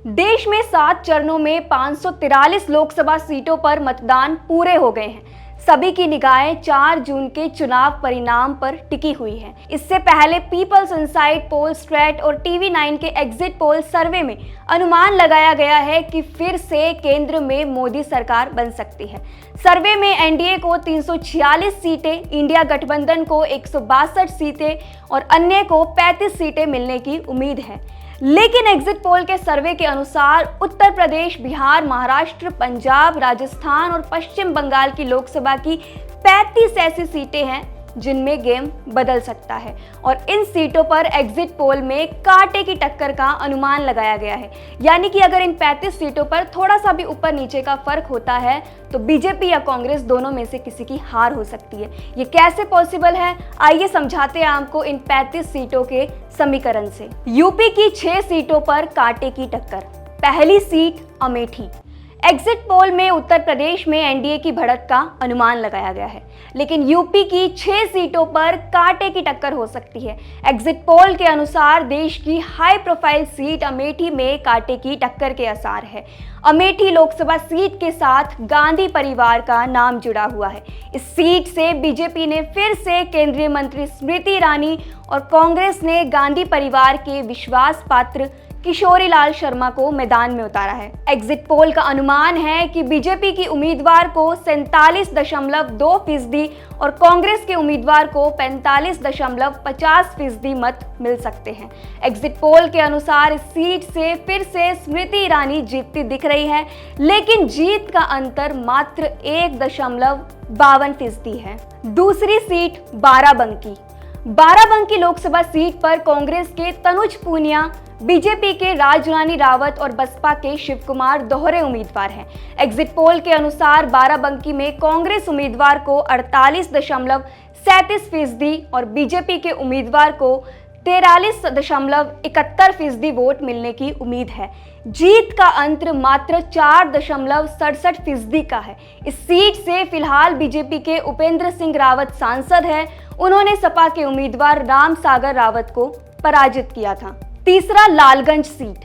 देश में 7 चरणों में 543 लोकसभा सीटों पर मतदान पूरे हो गए हैं। सभी की निगाहें 4 जून के चुनाव परिणाम पर टिकी हुई है। इससे पहले पीपल्स इनसाइड पोल स्ट्रेट और टीवी9 के एग्जिट पोल सर्वे में अनुमान लगाया गया है कि फिर से केंद्र में मोदी सरकार बन सकती है। सर्वे में एनडीए को 346 सीटें, इंडिया गठबंधन को 162 सीटें और अन्य को 35 सीटें मिलने की उम्मीद है। लेकिन एग्जिट पोल के सर्वे के अनुसार उत्तर प्रदेश, बिहार, महाराष्ट्र, पंजाब, राजस्थान और पश्चिम बंगाल की लोकसभा की 35 ऐसी सीटें हैं जिनमें गेम बदल सकता है और इन सीटों पर एग्जिट पोल में कांटे की टक्कर का अनुमान लगाया गया है। यानी कि अगर इन 35 सीटों पर थोड़ा सा भी ऊपर नीचे का फर्क होता है तो बीजेपी या कांग्रेस दोनों में से किसी की हार हो सकती है। ये कैसे पॉसिबल है, आइए समझाते हैं आपको इन 35 सीटों के समीकरण से। यूपी की 6 सीटों पर कांटे की टक्कर। पहली सीट अमेठी। एग्जिट पोल में उत्तर प्रदेश में एनडीए की बढ़त का अनुमान लगाया गया है, लेकिन यूपी की 6 सीटों पर कांटे की टक्कर हो सकती है। एग्जिट पोल के अनुसार देश की हाई प्रोफाइल सीट अमेठी में कांटे की टक्कर के आसार है। अमेठी लोकसभा सीट के साथ गांधी परिवार का नाम जुड़ा हुआ है। इस सीट से बीजेपी ने फिर से केंद्रीय मंत्री स्मृति ईरानी और कांग्रेस ने गांधी परिवार के विश्वास पात्र किशोरीलाल शर्मा को मैदान में उतारा है। एग्जिट पोल का अनुमान है कि बीजेपी की उम्मीदवार को 47.2% और कांग्रेस के उम्मीदवार को 45.50% मत मिल सकते हैं। एग्जिट पोल के अनुसार इस सीट से फिर से स्मृति ईरानी जीतती दिख रही है, लेकिन जीत का अंतर मात्र 1.52% है। दूसरी सीट बाराबंकी। बाराबंकी लोकसभा सीट पर कांग्रेस के तनुज पूनिया, बीजेपी के राजरानी रावत और बसपा के शिव कुमार दोहरे उम्मीदवार हैं। एग्जिट पोल के अनुसार बाराबंकी में कांग्रेस उम्मीदवार को 48.37% और बीजेपी के उम्मीदवार को 43.71% वोट मिलने की उम्मीद है। जीत का अंतर मात्र 4.67% का है। इस सीट से फिलहाल बीजेपी के उपेंद्र सिंह रावत सांसद हैं। उन्होंने सपा के उम्मीदवार राम सागर रावत को पराजित किया था। तीसरा लालगंज सीट।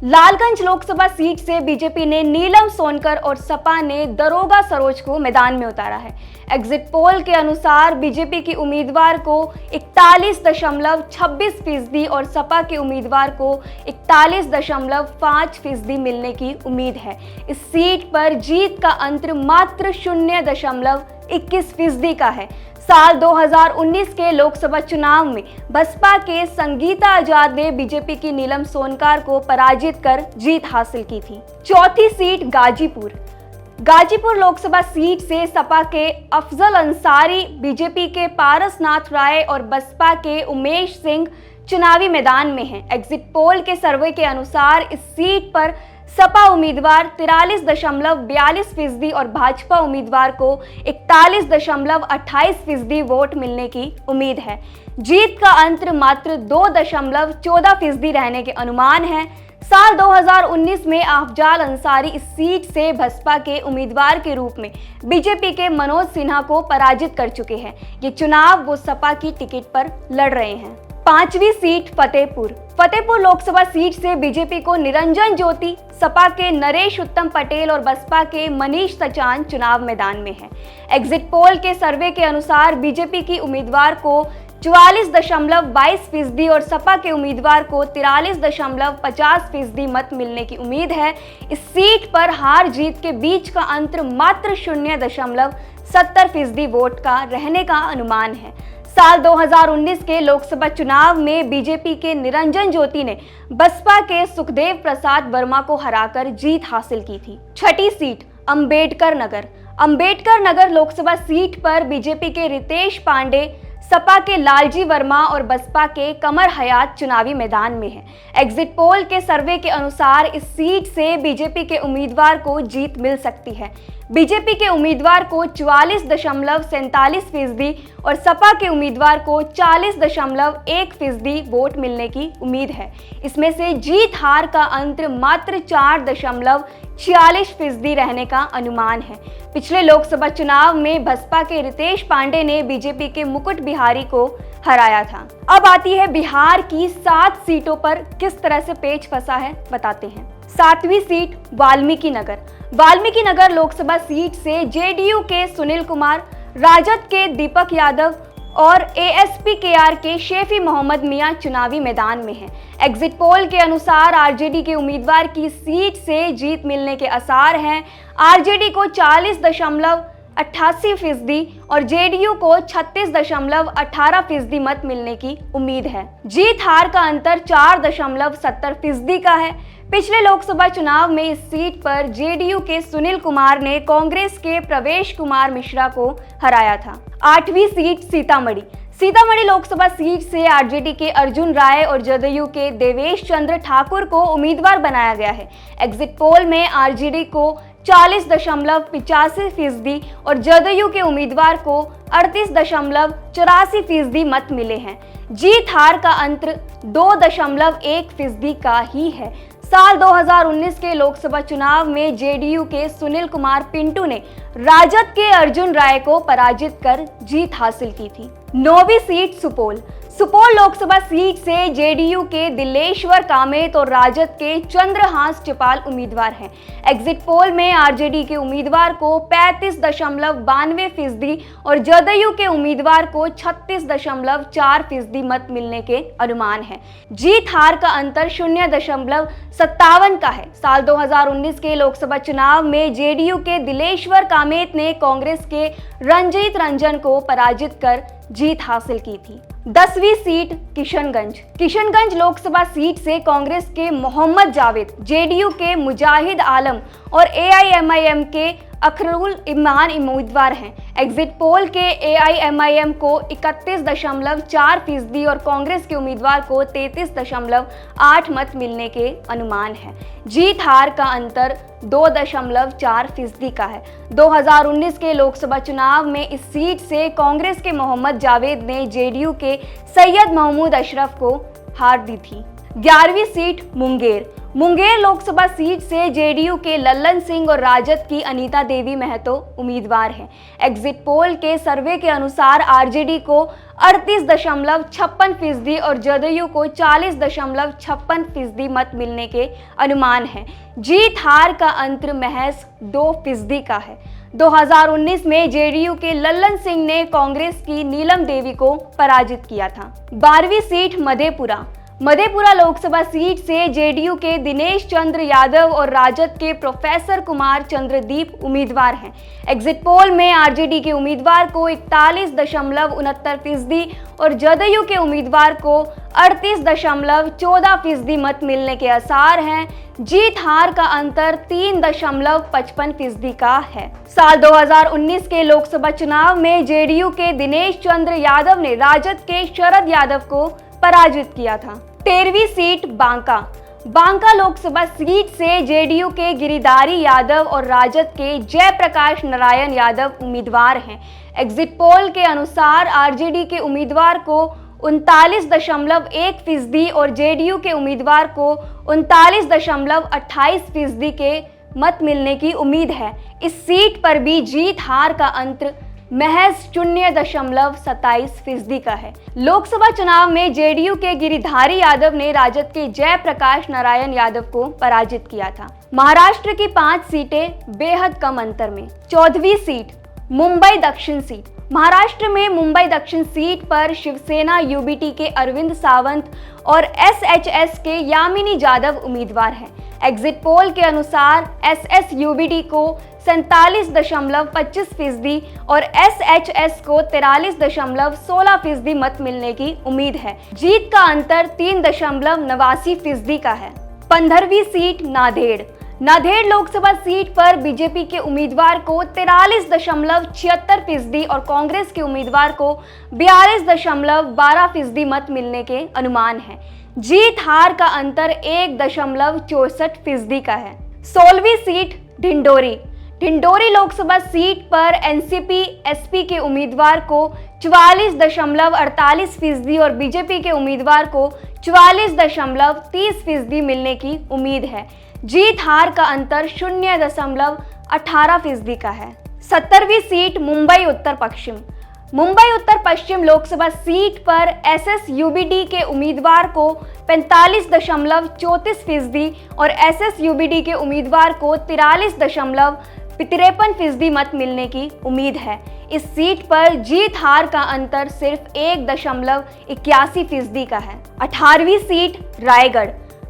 लालगंज लोकसभा सीट से बीजेपी ने नीलम सोनकर और सपा ने दरोगा सरोज को मैदान में उतारा है। एग्जिट पोल के अनुसार बीजेपी की उम्मीदवार को 41.26% और सपा के उम्मीदवार को 41.5% मिलने की उम्मीद है। इस सीट पर जीत का अंतर मात्र 0.21% का है। साल 2019 के लोकसभा चुनाव में बसपा के संगीता आजाद ने बीजेपी की नीलम सोनकर को पराजित कर जीत हासिल की थी। चौथी सीट गाजीपुर। गाजीपुर लोकसभा सीट से सपा के अफजल अंसारी, बीजेपी के पारसनाथ राय और बसपा के उमेश सिंह चुनावी मैदान में हैं। एग्जिट पोल के सर्वे के अनुसार इस सीट पर सपा उम्मीदवार 43.42% और भाजपा उम्मीदवार को 41.28% वोट मिलने की उम्मीद है। जीत का अंतर मात्र 2.14% रहने के अनुमान है। साल 2019 में अफजल अंसारी इस सीट से बसपा के उम्मीदवार के रूप में बीजेपी के मनोज सिन्हा को पराजित कर चुके हैं। ये चुनाव वो सपा की टिकट पर लड़ रहे हैं। पांचवी सीट फतेहपुर। फतेहपुर लोकसभा सीट से बीजेपी को निरंजन ज्योति, सपा के नरेश उत्तम पटेल और बसपा के मनीष सचान चुनाव मैदान में हैं। एग्जिट पोल के सर्वे के अनुसार बीजेपी की उम्मीदवार को 44.22% और सपा के उम्मीदवार को 43.50% मत मिलने की उम्मीद है। इस सीट पर हार जीत के बीच का अंतर मात्र 0.70% वोट का रहने का अनुमान है। साल 2019 के लोकसभा चुनाव में बीजेपी के निरंजन ज्योति ने बसपा के सुखदेव प्रसाद वर्मा को हराकर जीत हासिल की थी। छठी सीट अंबेडकर नगर। अंबेडकर नगर लोकसभा सीट पर बीजेपी के रितेश पांडे, सपा के लालजी वर्मा और बसपा के कमर हयात चुनावी मैदान में हैं। एग्जिट पोल के सर्वे के अनुसार इस सीट से बीजेपी के उम्मीदवार को जीत मिल सकती है। बीजेपी के उम्मीदवार को 44.47% और सपा के उम्मीदवार को 40.1% वोट मिलने की उम्मीद है। इसमें से जीत हार का अंतर मात्र 4.46% रहने का अनुमान है। पिछले लोकसभा चुनाव में बसपा के रितेश पांडे ने बीजेपी के मुकुट बिहारी को हराया था। अब आती है बिहार की 7 सीटों पर किस तरह से पेच फंसा है, बताते हैं। 7वीं सीट वाल्मीकि नगर लोकसभा सीट से जेडीयू के सुनील कुमार, राजद के दीपक यादव और एएसपी-केआर के शेफी मोहम्मद मियां चुनावी मैदान में हैं। एग्जिट पोल के अनुसार आरजेडी के उम्मीदवार की सीट से जीत मिलने के आसार हैं। आरजेडी को 40.88% और जेडीयू को 36.18% मत मिलने की उम्मीद है। जीत हार का अंतर 4.70% का है। पिछले लोकसभा चुनाव में इस सीट पर जेडीयू के सुनील कुमार ने कांग्रेस के प्रवेश कुमार मिश्रा को हराया था। 8वीं सीट सीतामढ़ी लोकसभा सीट से आरजेडी के अर्जुन राय और जदयू के देवेश चंद्र ठाकुर को उम्मीदवार बनाया गया है। एग्जिट पोल में आरजेडी को 40.85% और जदयू के उम्मीदवार को 38.84% मत मिले हैं। जीत हार का अंतर 2.1% का ही है। साल 2019 के लोकसभा चुनाव में जेडीयू के सुनील कुमार पिंटू ने राजद के अर्जुन राय को पराजित कर जीत हासिल की थी। 9वीं सीट सुपौल लोकसभा सीट से जेडीयू के दिलेश्वर कामेत और राजद के चंद्रहास चपाल उम्मीदवार हैं। एग्जिट पोल में आरजेडी के उम्मीदवार को 35.92% और जदयू के उम्मीदवार को 36.4% मत मिलने के अनुमान है। जीत हार का अंतर 0.57 का है। साल 2019 के लोकसभा चुनाव में जेडीयू के दिलेश्वर कामेत ने कांग्रेस के रंजीत रंजन को पराजित कर जीत हासिल की थी। 10वीं सीट किशनगंज लोकसभा सीट से कांग्रेस के मोहम्मद जावेद, जेडीयू के मुजाहिद आलम और एआईएमआईएम के अखरुल इमान उम्मीदवार हैं। एग्जिट पोल के एआईएमआईएम को 31.4% और कांग्रेस के उम्मीदवार को 33.8 मत मिलने के अनुमान है। जीत हार का अंतर 2.4% का है। 2019 के लोकसभा चुनाव में इस सीट से कांग्रेस के मोहम्मद जावेद ने जेडीयू के सैयद महमूद अशरफ को हार दी थी। 11वीं सीट मुंगेर लोकसभा सीट से जेडीयू के लल्लन सिंह और राजद की अनीता देवी महतो उम्मीदवार हैं। एग्जिट पोल के सर्वे के अनुसार आरजेडी को 38.56% और जदयू को 40.56% मत मिलने के अनुमान है। जीत हार का अंतर महज 2% का है। 2019 में जेडीयू के लल्लन सिंह ने कांग्रेस की नीलम देवी को पराजित किया था। 12वीं सीट मधेपुरा लोकसभा सीट से जेडीयू के दिनेश चंद्र यादव और राजद के प्रोफेसर कुमार चंद्रदीप उम्मीदवार हैं। एग्जिट पोल में आरजेडी के उम्मीदवार को 41.69% और जदयू के उम्मीदवार को 38.14% मत मिलने के आसार हैं। जीत हार का अंतर 3.55% का है। साल 2019 के लोकसभा चुनाव में जेडीयू के दिनेश चंद्र यादव ने राजद के शरद यादव को पराजित किया था। 13वीं सीट बांका लोकसभा सीट से जेडीयू के गिरिधारी यादव और राजद के जयप्रकाश नारायण यादव उम्मीदवार हैं। एग्जिट पोल के अनुसार आरजेडी के उम्मीदवार को 39.1% और जेडीयू के उम्मीदवार को 39.28% के मत मिलने की उम्मीद है। इस सीट पर भी जीत हार का अंतर महज 0.27% का है। लोकसभा चुनाव में जेडीयू के गिरिधारी यादव ने राजद के जयप्रकाश नारायण यादव को पराजित किया था। महाराष्ट्र की 5 सीटें बेहद कम अंतर में। 14वीं सीट मुंबई दक्षिण सीट। महाराष्ट्र में मुंबई दक्षिण सीट पर शिवसेना यूबीटी के अरविंद सावंत और एसएचएस के यामिनी जाधव उम्मीदवार हैं। एग्जिट पोल के अनुसार एसएस यूबीटी को 47.25% और एसएचएस को 43.16% मत मिलने की उम्मीद है। जीत का अंतर 3.89% का है। 15वीं सीट नांदेड़ लोकसभा सीट पर बीजेपी के उम्मीदवार को 43.76% और कांग्रेस के उम्मीदवार को 42.12% मत मिलने के अनुमान है। जीत हार का अंतर 1.64% का है। 16वीं सीट ढिंडोरी लोकसभा सीट पर एनसीपी एसपी के उम्मीदवार को 44.48% और बीजेपी के उम्मीदवार को 44.30% मिलने की उम्मीद है। जीत हार का अंतर 0.18% का है। 70वीं सीट मुंबई उत्तर पश्चिम मुंबई उत्तर पश्चिम लोकसभा सीट पर एसएसयूबीडी के उम्मीदवार को 45.34% और एसएसयूबीडी के उम्मीदवार को 43.53% मत मिलने की उम्मीद है। इस सीट पर जीत हार का अंतर सिर्फ 1.81% का है। 18वीं सीट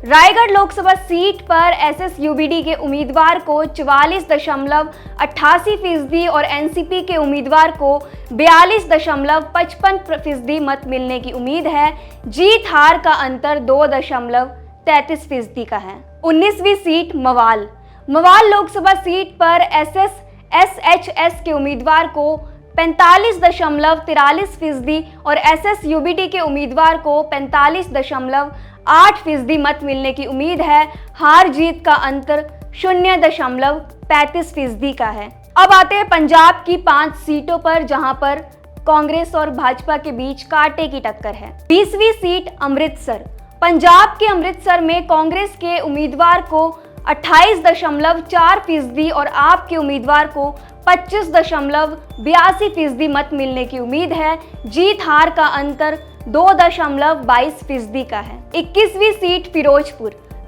रायगढ़ लोकसभा सीट पर एसएसयूबीडी के उम्मीदवार को 44.88% और एनसीपी के उम्मीदवार को 42.55% मत मिलने की उम्मीद है। जीत हार का अंतर 2.33% का है। 19वीं सीट मवाल लोकसभा सीट पर एसएचएस के उम्मीदवार को 45.43% और एसएसयूबीडी के उम्मीदवार को 45.8% मत मिलने की उम्मीद है। हार जीत का अंतर 0.35% का है। अब आते हैं पंजाब की 5 सीटों पर, जहां पर कांग्रेस और भाजपा के बीच कांटे की टक्कर है। 20वीं सीट अमृतसर। पंजाब के अमृतसर में कांग्रेस के उम्मीदवार को 28.4% और आप के उम्मीदवार को 25.82% मत मिलने की उम्मीद है। जीत हार का अंतर 2.22% का है। 21वीं सीट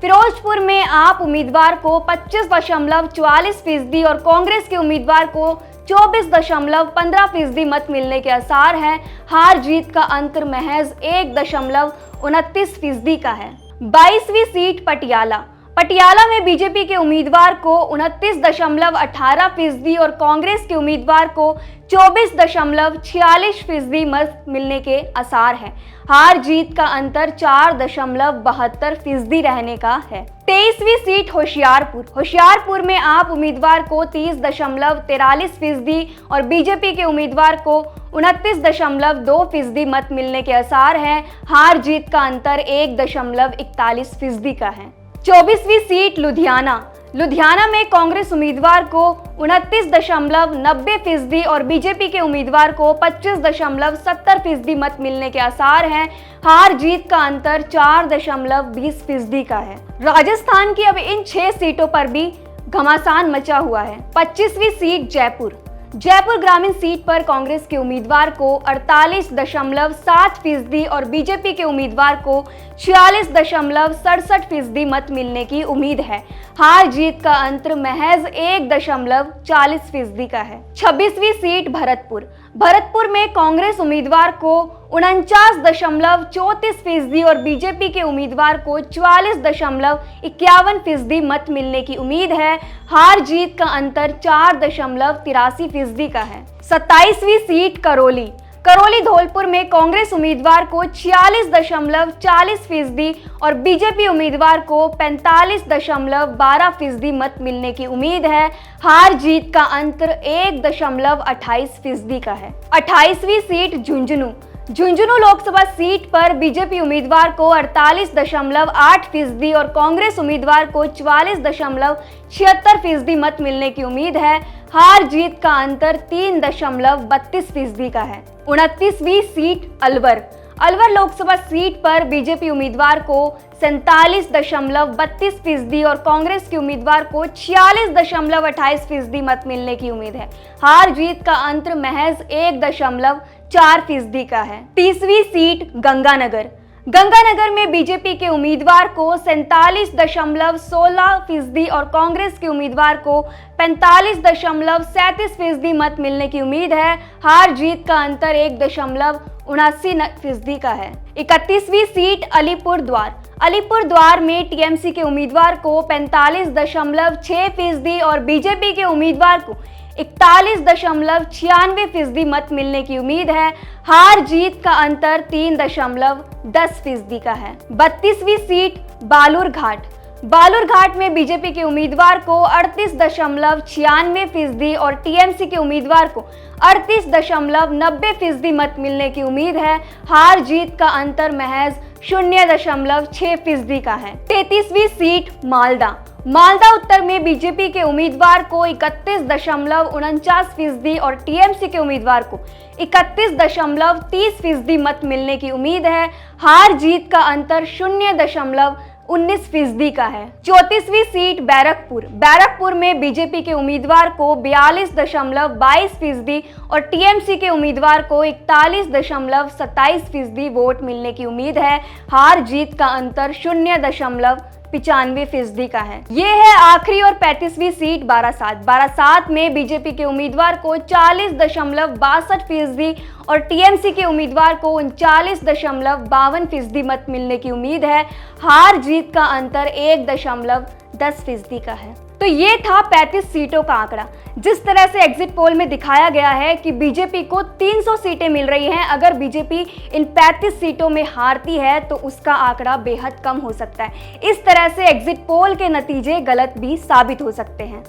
फिरोजपुर में आप उम्मीदवार को 25.44% और कांग्रेस के उम्मीदवार को 24.15% मत मिलने के आसार हैं। हार जीत का अंतर महज 1.29% का है। 22वीं सीट पटियाला में बीजेपी के उम्मीदवार को 29.18% और कांग्रेस के उम्मीदवार को 24.46% मत मिलने के आसार हैं। हार जीत का अंतर 4.72% रहने का है। 23वीं सीट होशियारपुर में आप उम्मीदवार को 30.43% और बीजेपी के उम्मीदवार को 29.2% मत मिलने के आसार हैं। हार जीत का अंतर 1.41% का है। 24वीं सीट लुधियाना में कांग्रेस उम्मीदवार को 29.90% और बीजेपी के उम्मीदवार को 25.70% मत मिलने के आसार हैं। हार जीत का अंतर 4.20% का है। राजस्थान की अब इन 6 सीटों पर भी घमासान मचा हुआ है। 25वीं सीट जयपुर ग्रामीण सीट पर कांग्रेस के उम्मीदवार को 48.7% और बीजेपी के उम्मीदवार को 46.67% मत मिलने की उम्मीद है। हार जीत का अंतर महज 1.40% का है। 26वीं सीट भरतपुर में कांग्रेस उम्मीदवार को 49.34% और बीजेपी के उम्मीदवार को 44.51% मत मिलने की उम्मीद है। हार जीत का अंतर 4.83% का है। 27वीं सीट करौली धौलपुर में कांग्रेस उम्मीदवार को 46.40% और बीजेपी उम्मीदवार को 45.12% मत मिलने की उम्मीद है। हार जीत का अंतर 1.28% का है। 28वीं सीट झुंझुनू लोकसभा सीट पर बीजेपी उम्मीदवार को 48.8% और कांग्रेस उम्मीदवार को 44.76% मत मिलने की उम्मीद है। हार जीत का अंतर 3.32% का है। 29वीं सीट अलवर लोकसभा सीट पर बीजेपी उम्मीदवार को 47.32% और कांग्रेस के उम्मीदवार को 46.28% मत मिलने की उम्मीद है। हार जीत का अंतर महज 1.4% का है। 30वीं सीट गंगानगर में बीजेपी के उम्मीदवार को 47.16% और कांग्रेस के उम्मीदवार को 45.37% मत मिलने की उम्मीद है। हार जीत का अंतर 1.79% का है। 31वीं सीट अलीपुरद्वार में टीएमसी के उम्मीदवार को 45.6% और बीजेपी के उम्मीदवार को 41.96% मत मिलने की उम्मीद है। हार जीत का अंतर 3.10% का है। 32वीं सीट बालूरघाट में बीजेपी के उम्मीदवार को 38.96% और टीएमसी के उम्मीदवार को 38.90% मत मिलने की उम्मीद है। हार जीत का अंतर महज 0.6% का है। 33वीं सीट मालदा उत्तर में बीजेपी के उम्मीदवार को 31.49% और टीएमसी के उम्मीदवार को 31.30% मत मिलने की उम्मीद है। हार जीत का अंतर 19% का है। 34वीं सीट बैरकपुर में बीजेपी के उम्मीदवार को 42.22% और टीएमसी के उम्मीदवार को 41.27% वोट मिलने की उम्मीद है। हार जीत का अंतर 0.95% का है। ये है आखिरी और 35वीं सीट बारासात में बीजेपी के उम्मीदवार को 40.62% और टीएमसी के उम्मीदवार को 39.52% मत मिलने की उम्मीद है। हार जीत का अंतर 1.10% का है। तो ये था 35 सीटों का आंकड़ा। जिस तरह से एग्जिट पोल में दिखाया गया है कि बीजेपी को 300 सीटें मिल रही हैं, अगर बीजेपी इन 35 सीटों में हारती है तो उसका आंकड़ा बेहद कम हो सकता है। इस तरह से एग्जिट पोल के नतीजे गलत भी साबित हो सकते हैं।